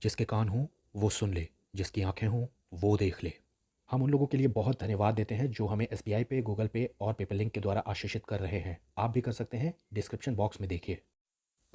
जिसके कान हों वो सुन ले, जिसकी आंखें हों वो देख ले। हम उन लोगों के लिए बहुत धन्यवाद देते हैं जो हमें एसबीआई पे, गूगल पे और पेपल लिंक के द्वारा आशीषित कर रहे हैं। आप भी कर सकते हैं, डिस्क्रिप्शन बॉक्स में देखिए।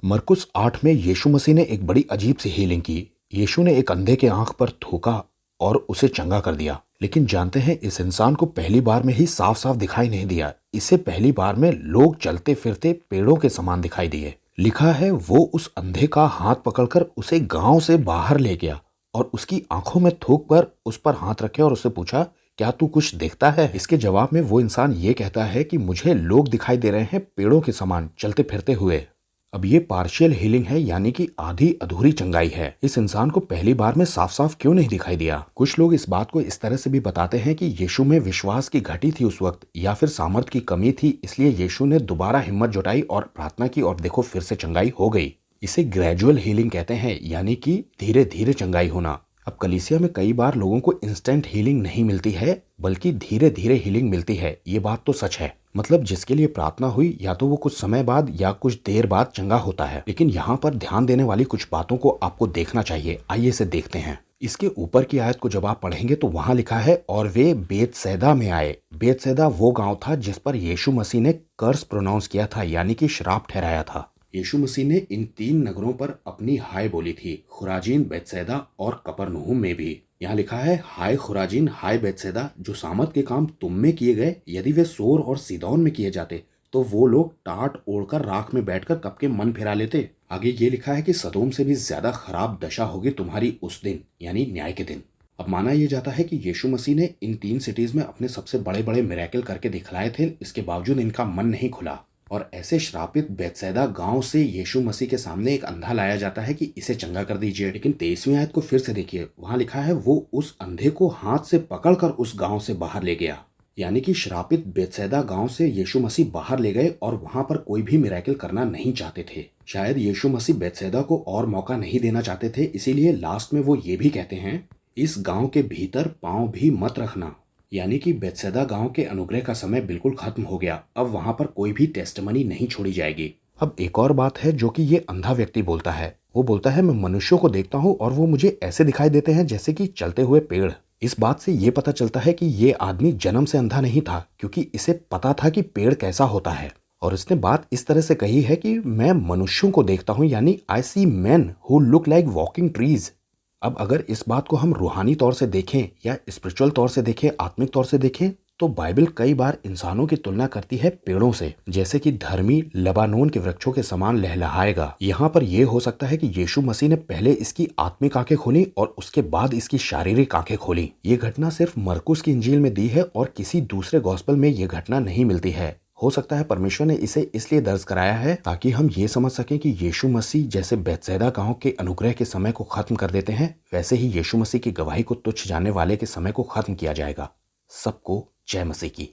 मरकुस 8 में यीशु मसीह ने एक बड़ी अजीब सी हीलिंग की। यीशु ने एक अंधे के आंख पर थूका और उसे चंगा कर दिया। लेकिन जानते हैं, इस इंसान को पहली बार में ही साफ साफ दिखाई नहीं दिया। इसे पहली बार में लोग चलते फिरते पेड़ों के समान दिखाई दिए। लिखा है, वो उस अंधे का हाथ पकड़कर उसे गांव से बाहर ले गया और उसकी आंखों में थूक कर उस पर हाथ रखे और उससे पूछा, क्या तू कुछ देखता है? इसके जवाब में वो इंसान ये कहता है कि मुझे लोग दिखाई दे रहे हैं पेड़ों के समान चलते फिरते हुए। अब ये पार्शियल हीलिंग है, यानी कि आधी अधूरी चंगाई है। इस इंसान को पहली बार में साफ साफ क्यों नहीं दिखाई दिया? कुछ लोग इस बात को इस तरह से भी बताते हैं कि यीशु में विश्वास की घटी थी उस वक्त, या फिर सामर्थ की कमी थी, इसलिए यीशु ने दोबारा हिम्मत जुटाई और प्रार्थना की और देखो फिर से चंगाई हो गई। इसे ग्रेजुअल हीलिंग कहते हैं, यानी कि धीरे धीरे चंगाई होना। अब कलीसिया में कई बार लोगों को इंस्टेंट हीलिंग नहीं मिलती है, बल्कि धीरे धीरे हीलिंग मिलती है। ये बात तो सच है। मतलब जिसके लिए प्रार्थना हुई, या तो वो कुछ समय बाद या कुछ देर बाद चंगा होता है। लेकिन यहाँ पर ध्यान देने वाली कुछ बातों को आपको देखना चाहिए। आइए इसे देखते हैं। इसके ऊपर की आयत को जब आप पढ़ेंगे तो वहां लिखा है, और वे बेतसैदा में आए। बेतसैदा वो गांव था जिस पर यीशु मसीह ने कर्स प्रोनाउंस किया था, यानी कि श्राप ठहराया था। यीशु मसीह ने इन 3 नगरों पर अपनी हाय बोली थी, खुराजीन, बेतसैदा और कफरनहूम में भी। यहाँ लिखा है, हाय खुराजीन, हाय बेतसैदा, जो सामर्थ के काम तुम में किए गए, यदि वे सोर और सीदोन में किए जाते तो वो लोग टाट ओढ़कर राख में बैठकर कब के मन फिरा लेते। आगे ये लिखा है कि सदोम से भी ज्यादा खराब दशा होगी तुम्हारी उस दिन, यानी न्याय के दिन। अब माना यह जाता है कि यीशु मसीह ने इन 3 सिटीज में अपने सबसे बड़े बड़े मिरेकल करके दिखलाए थे, इसके बावजूद इनका मन नहीं खुला और ऐसे श्रापित बेतसैदा गांव से यीशु मसीह के सामने एक अंधा लाया जाता है कि इसे चंगा कर दीजिए। लेकिन 23वीं आयत को फिर से देखिए, वहां लिखा है, वो उस अंधे को हाथ से पकड़कर उस गांव से बाहर ले गया। यानी कि श्रापित बेतसैदा गांव से यीशु मसीह बाहर ले गए और वहां पर कोई भी मिरेकल करना नहीं चाहते थे। शायद यीशु मसीह बेतसैदा को और मौका नहीं देना चाहते थे, इसीलिए लास्ट में वो ये भी कहते हैं, इस गांव के भीतर पांव भी मत रखना। यानी कि बेतसैदा गांव के अनुग्रह का समय बिल्कुल खत्म हो गया। अब वहां पर कोई भी टेस्टमनी नहीं छोड़ी जाएगी। अब एक और बात है जो कि ये अंधा व्यक्ति बोलता है। वो बोलता है, मैं मनुष्यों को देखता हूँ और वो मुझे ऐसे दिखाई देते हैं जैसे कि चलते हुए पेड़। इस बात से ये पता चलता है कि ये आदमी जन्म से अंधा नहीं था, क्योंकि इसे पता था कि पेड़ कैसा होता है। और इसने बात इस तरह से कही है कि मैं मनुष्यों को देखता हूँ, यानी I see man who look like walking trees. अब अगर इस बात को हम रूहानी तौर से देखें या स्पिरिचुअल तौर से देखें, आत्मिक तौर से देखें, तो बाइबल कई बार इंसानों की तुलना करती है पेड़ों से, जैसे कि धर्मी लबानोन के वृक्षों के समान लहलहाएगा। यहाँ पर यह हो सकता है कि यीशु मसीह ने पहले इसकी आत्मिक आंखें खोली और उसके बाद इसकी शारीरिक आंखें खोली। ये घटना सिर्फ मरकुस की इंजील में दी है और किसी दूसरे गॉस्पेल में ये घटना नहीं मिलती है। हो सकता है परमेश्वर ने इसे इसलिए दर्ज कराया है ताकि हम ये समझ सकें कि यीशु मसीह जैसे बेतसैदा गांव के अनुग्रह के समय को खत्म कर देते हैं, वैसे ही यीशु मसीह की गवाही को तुच्छ जानने वाले के समय को खत्म किया जाएगा। सबको जय मसीह की।